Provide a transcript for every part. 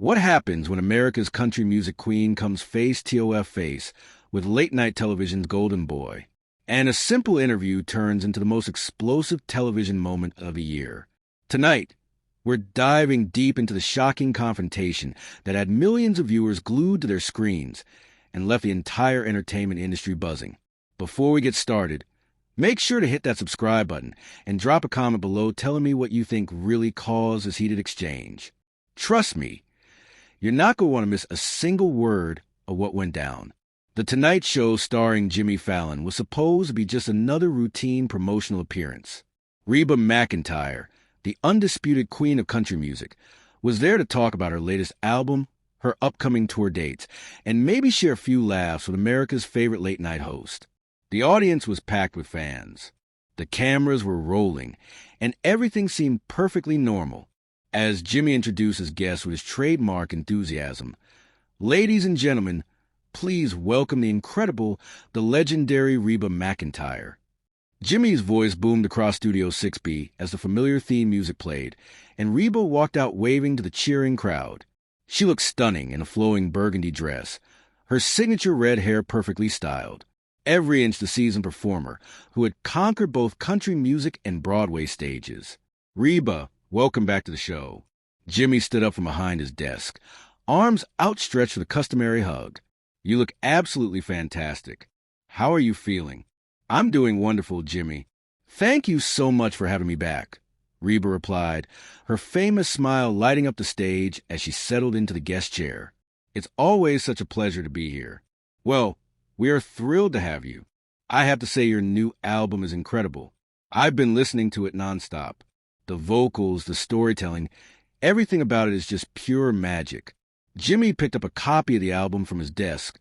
What happens when America's country music queen comes face-to-face with late-night television's golden boy, and a simple interview turns into the most explosive television moment of the year? Tonight, we're diving deep into the shocking confrontation that had millions of viewers glued to their screens and left the entire entertainment industry buzzing. Before we get started, make sure to hit that subscribe button and drop a comment below telling me what you think really caused this heated exchange. Trust me, you're not going to want to miss a single word of what went down. The Tonight Show starring Jimmy Fallon was supposed to be just another routine promotional appearance. Reba McEntire, the undisputed queen of country music, was there to talk about her latest album, her upcoming tour dates, and maybe share a few laughs with America's favorite late-night host. The audience was packed with fans. The cameras were rolling, and everything seemed perfectly normal as Jimmy introduced his guests with his trademark enthusiasm. Ladies and gentlemen, please welcome the incredible, the legendary Reba McEntire. Jimmy's voice boomed across Studio 6B as the familiar theme music played, and Reba walked out waving to the cheering crowd. She looked stunning in a flowing burgundy dress, her signature red hair perfectly styled. Every inch the seasoned performer who had conquered both country music and Broadway stages. Reba, welcome back to the show. Jimmy stood up from behind his desk, arms outstretched for the customary hug. You look absolutely fantastic. How are you feeling? I'm doing wonderful, Jimmy. Thank you so much for having me back, Reba replied, her famous smile lighting up the stage as she settled into the guest chair. It's always such a pleasure to be here. Well, we are thrilled to have you. I have to say your new album is incredible. I've been listening to it nonstop. The vocals, the storytelling, everything about it is just pure magic. Jimmy picked up a copy of the album from his desk,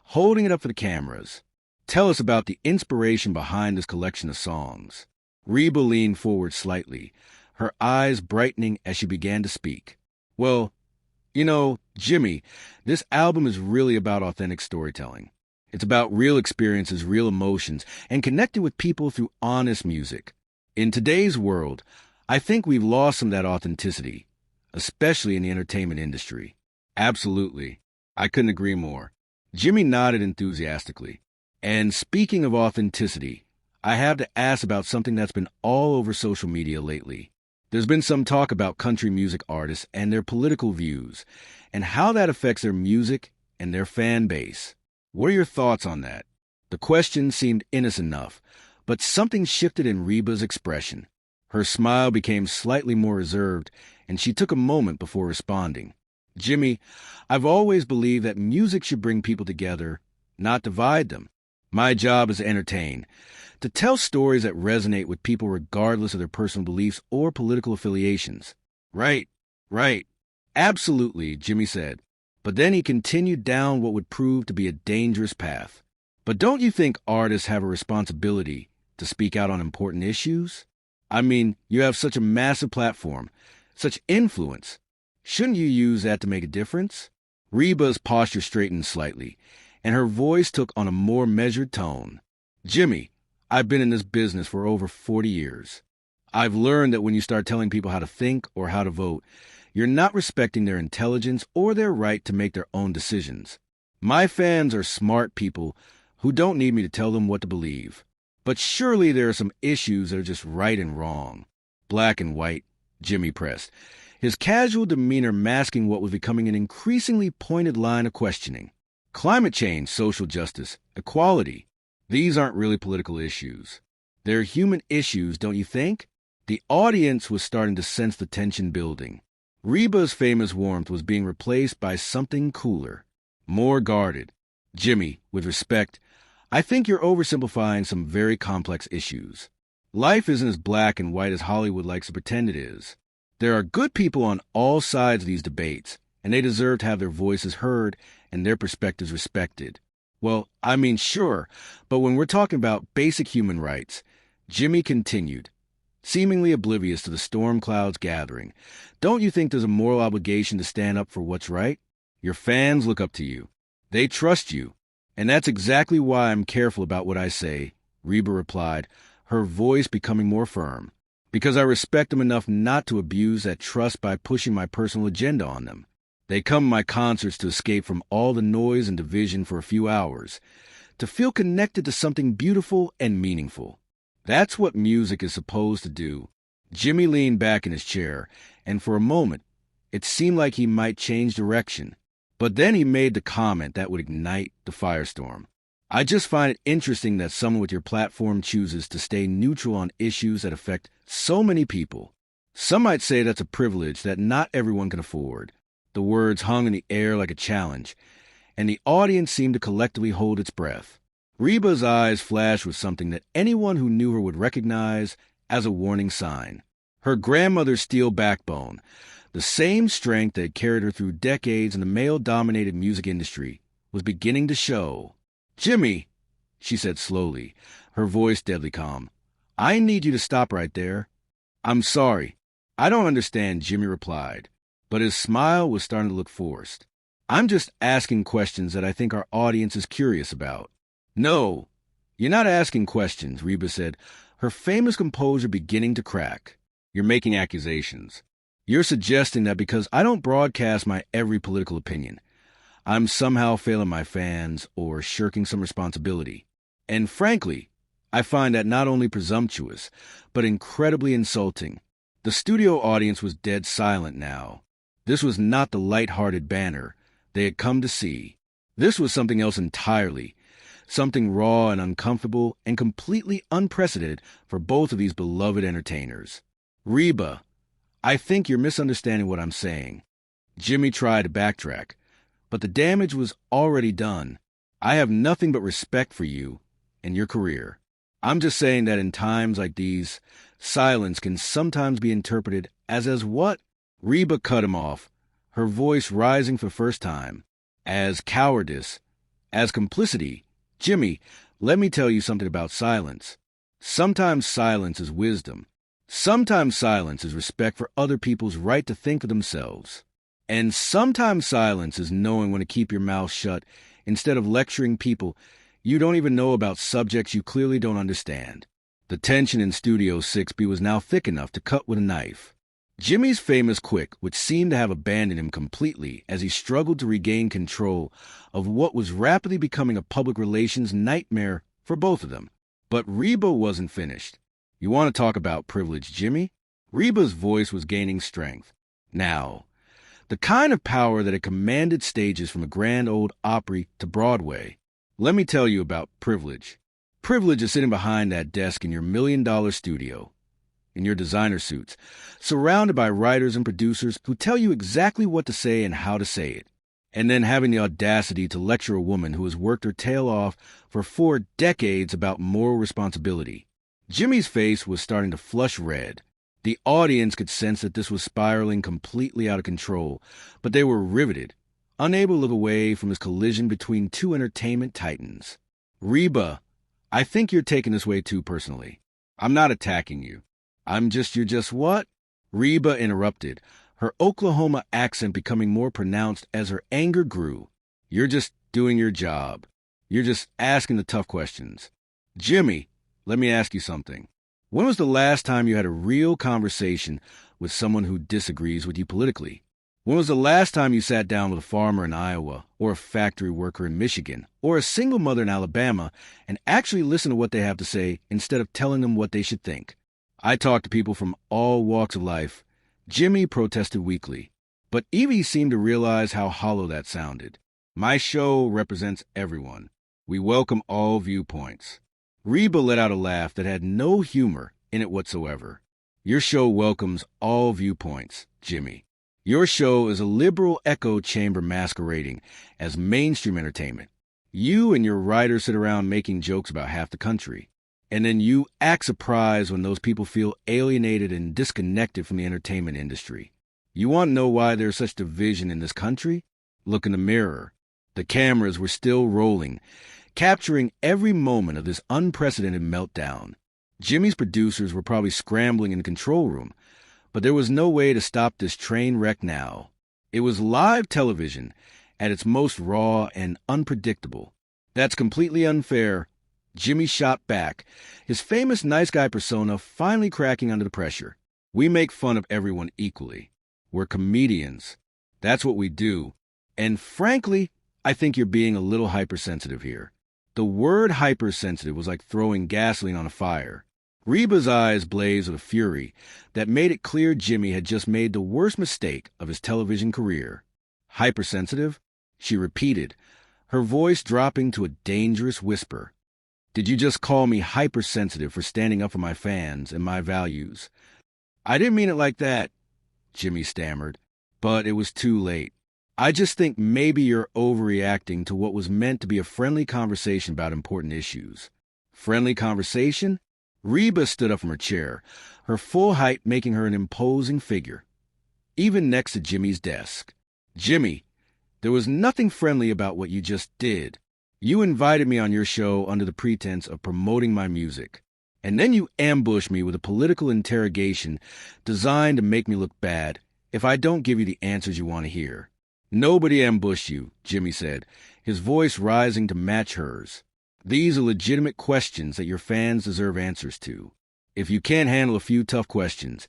holding it up for the cameras. Tell us about the inspiration behind this collection of songs. Reba leaned forward slightly, her eyes brightening as she began to speak. Well, Jimmy, this album is really about authentic storytelling. It's about real experiences, real emotions, and connecting with people through honest music. In today's world, I think we've lost some of that authenticity, especially in the entertainment industry. Absolutely. I couldn't agree more. Jimmy nodded enthusiastically. And speaking of authenticity, I have to ask about something that's been all over social media lately. There's been some talk about country music artists and their political views, and how that affects their music and their fan base. What are your thoughts on that? The question seemed innocent enough, but something shifted in Reba's expression. Her smile became slightly more reserved, and she took a moment before responding. Jimmy, I've always believed that music should bring people together, not divide them. My job is to entertain, to tell stories that resonate with people regardless of their personal beliefs or political affiliations. Right. Absolutely, Jimmy said. But then he continued down what would prove to be a dangerous path. But don't you think artists have a responsibility to speak out on important issues? I mean, you have such a massive platform, such influence. Shouldn't you use that to make a difference? Reba's posture straightened slightly, and her voice took on a more measured tone. Jimmy, I've been in this business for over 40 years. I've learned that when you start telling people how to think or how to vote, you're not respecting their intelligence or their right to make their own decisions. My fans are smart people who don't need me to tell them what to believe. But surely there are some issues that are just right and wrong. Black and white, Jimmy pressed, his casual demeanor masking what was becoming an increasingly pointed line of questioning. Climate change, social justice, equality. These aren't really political issues. They're human issues, don't you think? The audience was starting to sense the tension building. Reba's famous warmth was being replaced by something cooler, more guarded. Jimmy, with respect, I think you're oversimplifying some very complex issues. Life isn't as black and white as Hollywood likes to pretend it is. There are good people on all sides of these debates, and they deserve to have their voices heard and their perspectives respected. Well, I mean, sure, but when we're talking about basic human rights, Jimmy continued, seemingly oblivious to the storm clouds gathering, don't you think there's a moral obligation to stand up for what's right? Your fans look up to you. They trust you. And that's exactly why I'm careful about what I say, Reba replied, her voice becoming more firm. Because I respect them enough not to abuse that trust by pushing my personal agenda on them. They come to my concerts to escape from all the noise and division for a few hours, to feel connected to something beautiful and meaningful. That's what music is supposed to do. Jimmy leaned back in his chair, and for a moment, it seemed like he might change direction. But then he made the comment that would ignite the firestorm. I just find it interesting that someone with your platform chooses to stay neutral on issues that affect so many people. Some might say that's a privilege that not everyone can afford. The words hung in the air like a challenge, and the audience seemed to collectively hold its breath. Reba's eyes flashed with something that anyone who knew her would recognize as a warning sign. Her grandmother's steel backbone, the same strength that had carried her through decades in the male-dominated music industry, was beginning to show. "Jimmy," she said slowly, her voice deadly calm, "I need you to stop right there." "I'm sorry. I don't understand," Jimmy replied, but his smile was starting to look forced. "I'm just asking questions that I think our audience is curious about." "No, you're not asking questions," Reba said, her famous composure beginning to crack. "You're making accusations. You're suggesting that because I don't broadcast my every political opinion, I'm somehow failing my fans or shirking some responsibility. And frankly, I find that not only presumptuous, but incredibly insulting." The studio audience was dead silent now. This was not the lighthearted banner they had come to see. This was something else entirely, something raw and uncomfortable and completely unprecedented for both of these beloved entertainers. "Reba, I think you're misunderstanding what I'm saying." Jimmy tried to backtrack, but the damage was already done. "I have nothing but respect for you and your career. I'm just saying that in times like these, silence can sometimes be interpreted as what?" Reba cut him off, her voice rising for the first time. "As cowardice, as complicity. Jimmy, let me tell you something about silence. Sometimes silence is wisdom. Sometimes silence is respect for other people's right to think for themselves. And sometimes silence is knowing when to keep your mouth shut instead of lecturing people you don't even know about subjects you clearly don't understand." The tension in Studio 6B was now thick enough to cut with a knife. Jimmy's famous quick, which seemed to have abandoned him completely as he struggled to regain control of what was rapidly becoming a public relations nightmare for both of them. But Reba wasn't finished. "You want to talk about privilege, Jimmy?" Reba's voice was gaining strength. Now, the kind of power that had commanded stages from a Grand Ole Opry to Broadway. Let me tell you about privilege. Privilege is sitting behind that desk in your $1 million studio, in your designer suits, surrounded by writers and producers who tell you exactly what to say and how to say it, and then having the audacity to lecture a woman who has worked her tail off for 4 decades about moral responsibility. Jimmy's face was starting to flush red. The audience could sense that this was spiraling completely out of control, but they were riveted, unable to look away from this collision between two entertainment titans. "Reba, I think you're taking this way too personally. I'm not attacking you. You're just what?" Reba interrupted, her Oklahoma accent becoming more pronounced as her anger grew. "You're just doing your job. You're just asking the tough questions. Jimmy, let me ask you something. When was the last time you had a real conversation with someone who disagrees with you politically? When was the last time you sat down with a farmer in Iowa, or a factory worker in Michigan, or a single mother in Alabama, and actually listened to what they have to say instead of telling them what they should think? I talk to people from all walks of life." Jimmy protested weakly, but Evie seemed to realize how hollow that sounded. "My show represents everyone. We welcome all viewpoints." Reba let out a laugh that had no humor in it whatsoever. "Your show welcomes all viewpoints, Jimmy. Your show is a liberal echo chamber masquerading as mainstream entertainment. You and your writers sit around making jokes about half the country, and then you act surprised when those people feel alienated and disconnected from the entertainment industry. You want to know why there's such division in this country? Look in the mirror." The cameras were still rolling, capturing every moment of this unprecedented meltdown. Jimmy's producers were probably scrambling in the control room, but there was no way to stop this train wreck now. It was live television at its most raw and unpredictable. "That's completely unfair." Jimmy shot back, his famous nice guy persona finally cracking under the pressure. "We make fun of everyone equally. We're comedians. That's what we do. And frankly, I think you're being a little hypersensitive here. The word hypersensitive was like throwing gasoline on a fire. Reba's eyes blazed with a fury that made it clear Jimmy had just made the worst mistake of his television career. Hypersensitive? She repeated, her voice dropping to a dangerous whisper. Did you just call me hypersensitive for standing up for my fans and my values? I didn't mean it like that, Jimmy stammered, but it was too late. I just think maybe you're overreacting to what was meant to be a friendly conversation about important issues. Friendly conversation? Reba stood up from her chair, her full height making her an imposing figure, even next to Jimmy's desk. Jimmy, there was nothing friendly about what you just did. You invited me on your show under the pretense of promoting my music, and then you ambushed me with a political interrogation designed to make me look bad if I don't give you the answers you want to hear. Nobody ambushed you, Jimmy said, his voice rising to match hers. These are legitimate questions that your fans deserve answers to. If you can't handle a few tough questions,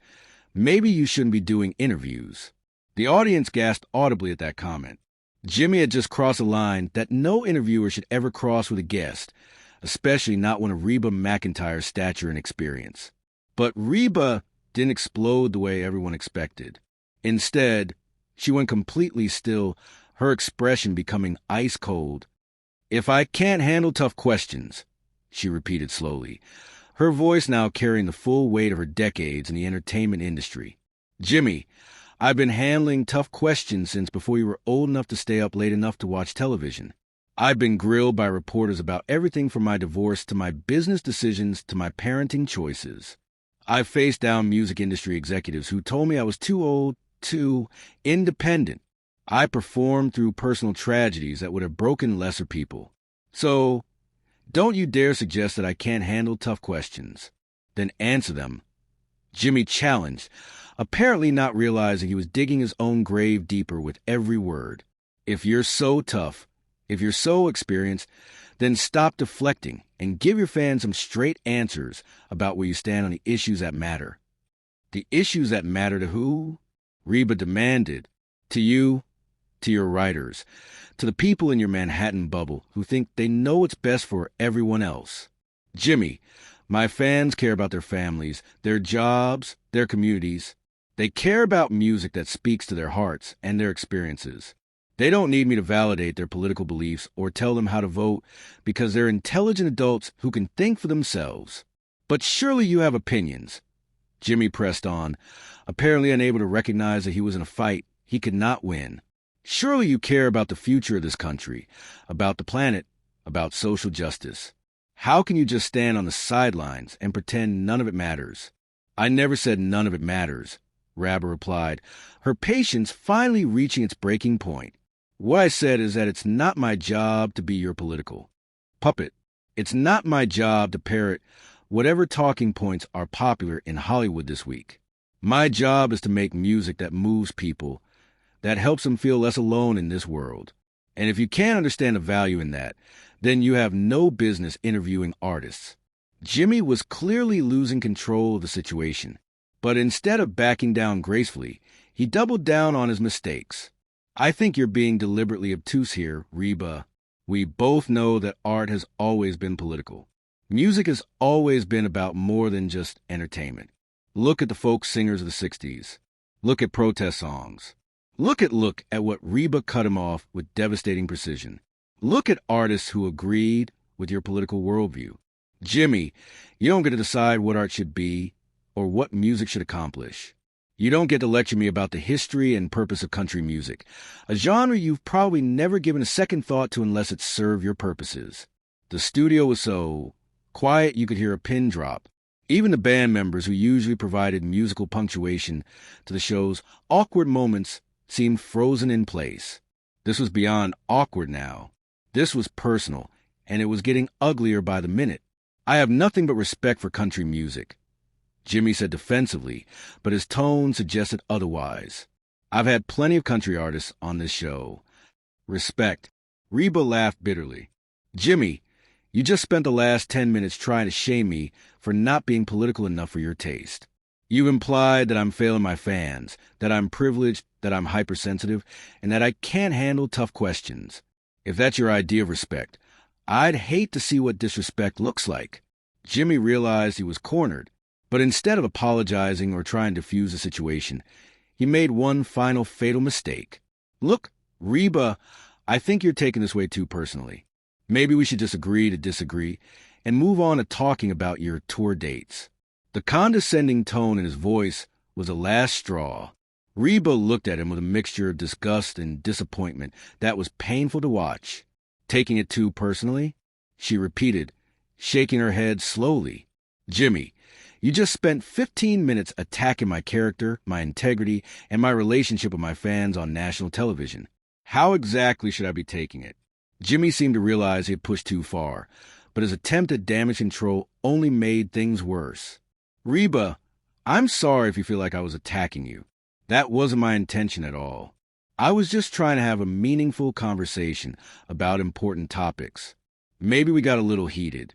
maybe you shouldn't be doing interviews. The audience gasped audibly at that comment. Jimmy had just crossed a line that no interviewer should ever cross with a guest, especially not one of Reba McEntire's stature and experience. But Reba didn't explode the way everyone expected. Instead, she went completely still, her expression becoming ice cold. If I can't handle tough questions, she repeated slowly, her voice now carrying the full weight of her decades in the entertainment industry. Jimmy, I've been handling tough questions since before you were old enough to stay up late enough to watch television. I've been grilled by reporters about everything from my divorce to my business decisions to my parenting choices. I've faced down music industry executives who told me I was too old, too independent. I performed through personal tragedies that would have broken lesser people. So, don't you dare suggest that I can't handle tough questions. Then answer them. Jimmy challenged, apparently not realizing he was digging his own grave deeper with every word. If you're so tough, if you're so experienced, then stop deflecting and give your fans some straight answers about where you stand on the issues that matter. The issues that matter to who? Reba demanded. To you, to your writers, to the people in your Manhattan bubble who think they know what's best for everyone else. Jimmy, my fans care about their families, their jobs, their communities. They care about music that speaks to their hearts and their experiences. They don't need me to validate their political beliefs or tell them how to vote because they're intelligent adults who can think for themselves. But surely you have opinions. Jimmy pressed on, apparently unable to recognize that he was in a fight he could not win. Surely you care about the future of this country, about the planet, about social justice. How can you just stand on the sidelines and pretend none of it matters? I never said none of it matters, Reba replied, her patience finally reaching its breaking point. What I said is that it's not my job to be your political puppet. It's not my job to parrot whatever talking points are popular in Hollywood this week. My job is to make music that moves people, that helps them feel less alone in this world. And if you can't understand the value in that, then you have no business interviewing artists. Jimmy was clearly losing control of the situation, but instead of backing down gracefully, he doubled down on his mistakes. I think you're being deliberately obtuse here, Reba. We both know that art has always been political. Music has always been about more than just entertainment. Look at the folk singers of the 60s. Look at protest songs. Look at what Reba cut him off with devastating precision. Look at artists who agreed with your political worldview. Jimmy, you don't get to decide what art should be or what music should accomplish. You don't get to lecture me about the history and purpose of country music, a genre you've probably never given a second thought to unless it served your purposes. The studio was so quiet you could hear a pin drop. Even the band members who usually provided musical punctuation to the show's awkward moments seemed frozen in place. This was beyond awkward now. This was personal, and it was getting uglier by the minute. I have nothing but respect for country music, Jimmy said defensively, but his tone suggested otherwise. I've had plenty of country artists on this show. Respect. Reba laughed bitterly. Jimmy, you just spent the last 10 minutes trying to shame me for not being political enough for your taste. You implied that I'm failing my fans, that I'm privileged that I'm hypersensitive, and that I can't handle tough questions. If that's your idea of respect, I'd hate to see what disrespect looks like. Jimmy realized he was cornered, but instead of apologizing or trying to defuse the situation, he made one final fatal mistake. Look, Reba, I think you're taking this way too personally. Maybe we should just agree to disagree and move on to talking about your tour dates. The condescending tone in his voice was the last straw. Reba looked at him with a mixture of disgust and disappointment that was painful to watch. Taking it too personally? She repeated, shaking her head slowly. Jimmy, you just spent 15 minutes attacking my character, my integrity, and my relationship with my fans on national television. How exactly should I be taking it? Jimmy seemed to realize he had pushed too far, but his attempt at damage control only made things worse. Reba, I'm sorry if you feel like I was attacking you. That wasn't my intention at all. I was just trying to have a meaningful conversation about important topics. Maybe we got a little heated.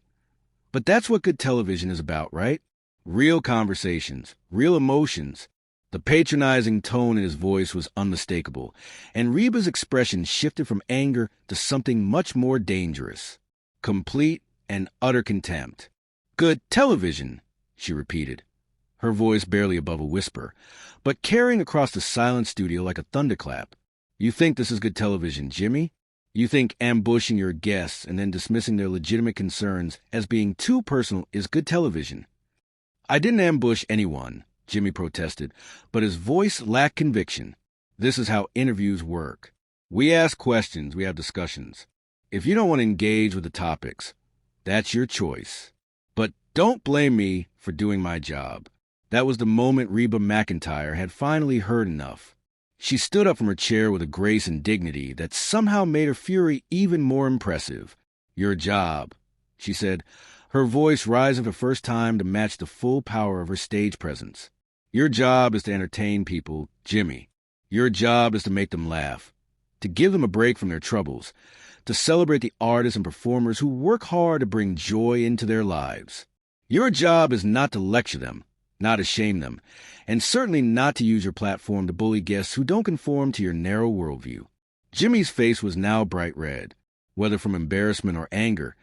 But that's what good television is about, right? Real conversations, real emotions. The patronizing tone in his voice was unmistakable, and Reba's expression shifted from anger to something much more dangerous. Complete and utter contempt. Good television, she repeated, her voice barely above a whisper, but carrying across the silent studio like a thunderclap. You think this is good television, Jimmy? You think ambushing your guests and then dismissing their legitimate concerns as being too personal is good television? I didn't ambush anyone, Jimmy protested, but his voice lacked conviction. This is how interviews work. We ask questions, we have discussions. If you don't want to engage with the topics, that's your choice. But don't blame me for doing my job. That was the moment Reba McEntire had finally heard enough. She stood up from her chair with a grace and dignity that somehow made her fury even more impressive. Your job, she said, her voice rising for the first time to match the full power of her stage presence. Your job is to entertain people, Jimmy. Your job is to make them laugh, to give them a break from their troubles, to celebrate the artists and performers who work hard to bring joy into their lives. Your job is not to lecture them, not to shame them, and certainly not to use your platform to bully guests who don't conform to your narrow worldview. Jimmy's face was now bright red. Whether from embarrassment or anger,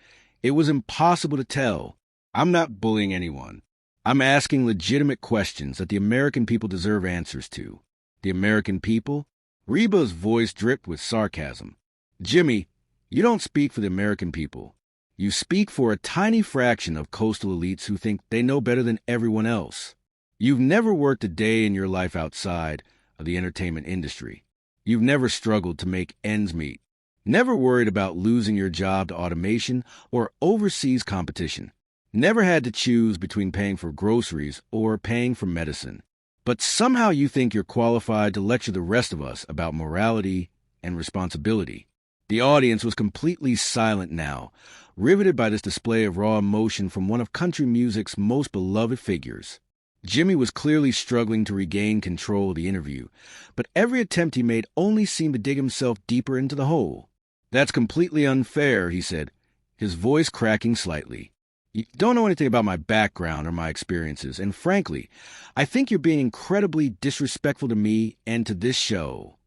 it was impossible to tell. I'm not bullying anyone. I'm asking legitimate questions that the American people deserve answers to. The American people? Reba's voice dripped with sarcasm. Jimmy, you don't speak for the American people. You speak for a tiny fraction of coastal elites who think they know better than everyone else. You've never worked a day in your life outside of the entertainment industry. You've never struggled to make ends meet. Never worried about losing your job to automation or overseas competition. Never had to choose between paying for groceries or paying for medicine. But somehow you think you're qualified to lecture the rest of us about morality and responsibility. The audience was completely silent now, riveted by this display of raw emotion from one of country music's most beloved figures. Jimmy was clearly struggling to regain control of the interview, but every attempt he made only seemed to dig himself deeper into the hole. That's completely unfair, he said, his voice cracking slightly. You don't know anything about my background or my experiences, and frankly, I think you're being incredibly disrespectful to me and to this show.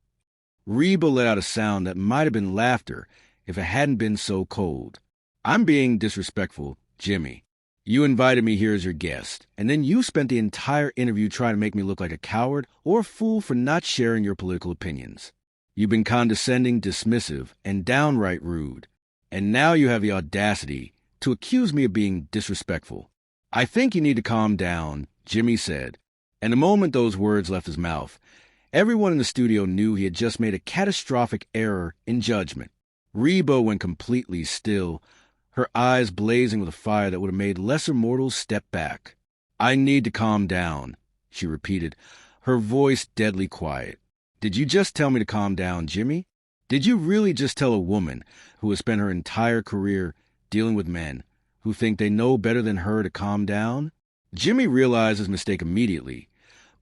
Reba let out a sound that might have been laughter if it hadn't been so cold. I'm being disrespectful, Jimmy. You invited me here as your guest, and then you spent the entire interview trying to make me look like a coward or a fool for not sharing your political opinions. You've been condescending, dismissive, and downright rude. And now you have the audacity to accuse me of being disrespectful. I think you need to calm down, Jimmy said. And the moment those words left his mouth, everyone in the studio knew he had just made a catastrophic error in judgment. Reba went completely still, her eyes blazing with a fire that would have made lesser mortals step back. I need to calm down, she repeated, her voice deadly quiet. Did you just tell me to calm down, Jimmy? Did you really just tell a woman who has spent her entire career dealing with men who think they know better than her to calm down? Jimmy realized his mistake immediately,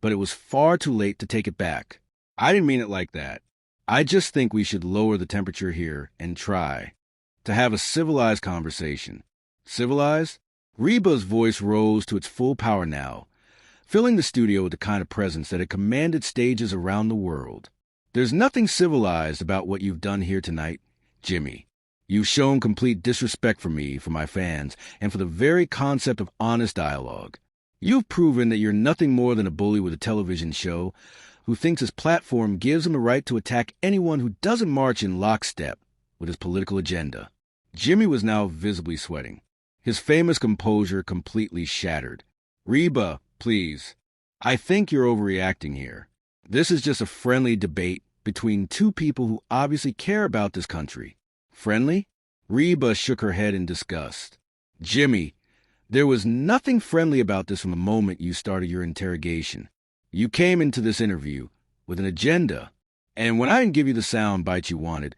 but it was far too late to take it back. I didn't mean it like that. I just think we should lower the temperature here and try to have a civilized conversation. Civilized? Reba's voice rose to its full power now. filling the studio with the kind of presence that had commanded stages around the world. "There's nothing civilized about what you've done here tonight, Jimmy. You've shown complete disrespect for me, for my fans, and for the very concept of honest dialogue. You've proven that you're nothing more than a bully with a television show who thinks his platform gives him the right to attack anyone who doesn't march in lockstep with his political agenda." Jimmy was now visibly sweating, his famous composure completely shattered. "Reba, please. I think you're overreacting here. This is just a friendly debate between two people who obviously care about this country." "Friendly?" Reba shook her head in disgust. "Jimmy, there was nothing friendly about this from the moment you started your interrogation. You came into this interview with an agenda, and when I didn't give you the sound bite you wanted,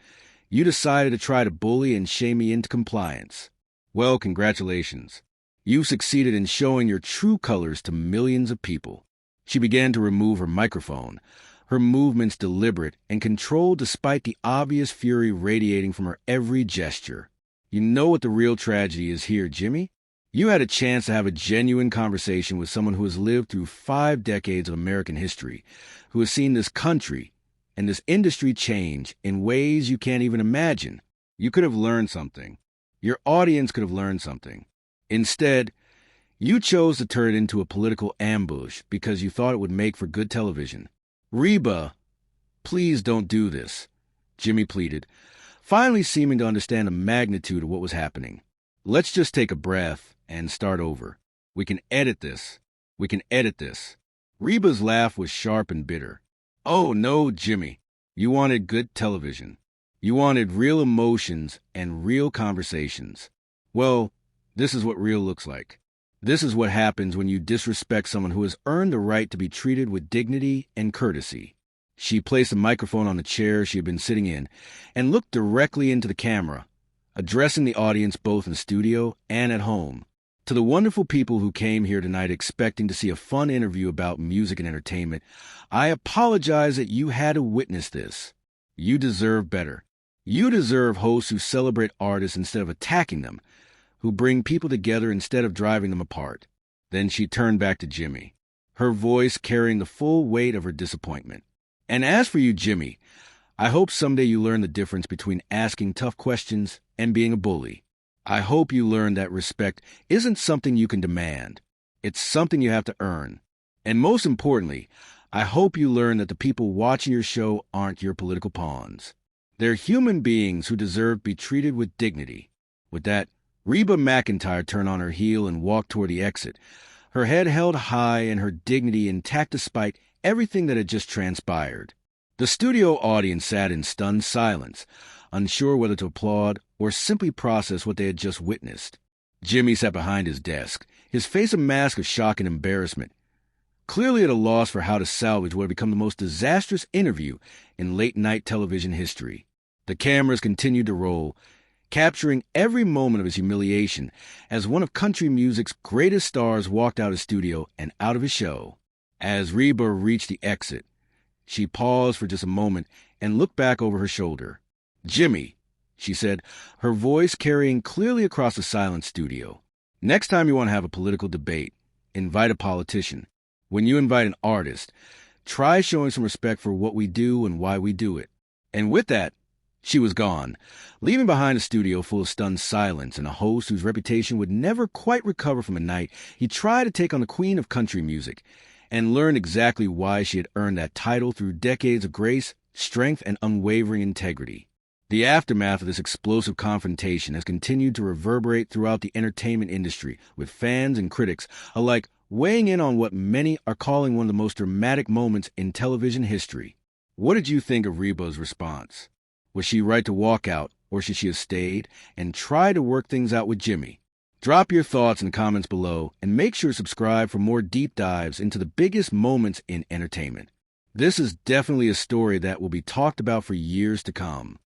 you decided to try to bully and shame me into compliance. Well, congratulations. You succeeded in showing your true colors to millions of people." She began to remove her microphone, her movements deliberate and controlled despite the obvious fury radiating from her every gesture. "You know what the real tragedy is here, Jimmy? You had a chance to have a genuine conversation with someone who has lived through 5 decades of American history, who has seen this country and this industry change in ways you can't even imagine. You could have learned something. Your audience could have learned something. Instead, you chose to turn it into a political ambush because you thought it would make for good television. Reba, please don't do this," Jimmy pleaded, finally seeming to understand the magnitude of what was happening. "Let's just take a breath and start over. We can edit this. We can edit this." Reba's laugh was sharp and bitter. "Oh, no, Jimmy. You wanted good television. You wanted real emotions and real conversations. Well, this is what real looks like. This is what happens when you disrespect someone who has earned the right to be treated with dignity and courtesy." She placed a microphone on the chair she had been sitting in and looked directly into the camera, addressing the audience both in the studio and at home. "To the wonderful people who came here tonight expecting to see a fun interview about music and entertainment, I apologize that you had to witness this. You deserve better. You deserve hosts who celebrate artists instead of attacking them, who bring people together instead of driving them apart." Then she turned back to Jimmy, her voice carrying the full weight of her disappointment. "And as for you, Jimmy, I hope someday you learn the difference between asking tough questions and being a bully. I hope you learn that respect isn't something you can demand. It's something you have to earn. And most importantly, I hope you learn that the people watching your show aren't your political pawns. They're human beings who deserve to be treated with dignity." With that, Reba McEntire turned on her heel and walked toward the exit, her head held high and her dignity intact despite everything that had just transpired. The studio audience sat in stunned silence, unsure whether to applaud or simply process what they had just witnessed. Jimmy sat behind his desk, his face a mask of shock and embarrassment, clearly at a loss for how to salvage what had become the most disastrous interview in late-night television history. The cameras continued to roll, capturing every moment of his humiliation as one of country music's greatest stars walked out of his studio and out of his show. As Reba reached the exit, she paused for just a moment and looked back over her shoulder. "Jimmy," she said, her voice carrying clearly across the silent studio, "next time you want to have a political debate, invite a politician. When you invite an artist, try showing some respect for what we do and why we do it." And with that, she was gone, leaving behind a studio full of stunned silence and a host whose reputation would never quite recover from a night he tried to take on the queen of country music and learn exactly why she had earned that title through decades of grace, strength, and unwavering integrity. The aftermath of this explosive confrontation has continued to reverberate throughout the entertainment industry, with fans and critics alike weighing in on what many are calling one of the most dramatic moments in television history. What did you think of Reba's response? Was she right to walk out, or should she have stayed and try to work things out with Jimmy? Drop your thoughts in the comments below and make sure to subscribe for more deep dives into the biggest moments in entertainment. This is definitely a story that will be talked about for years to come.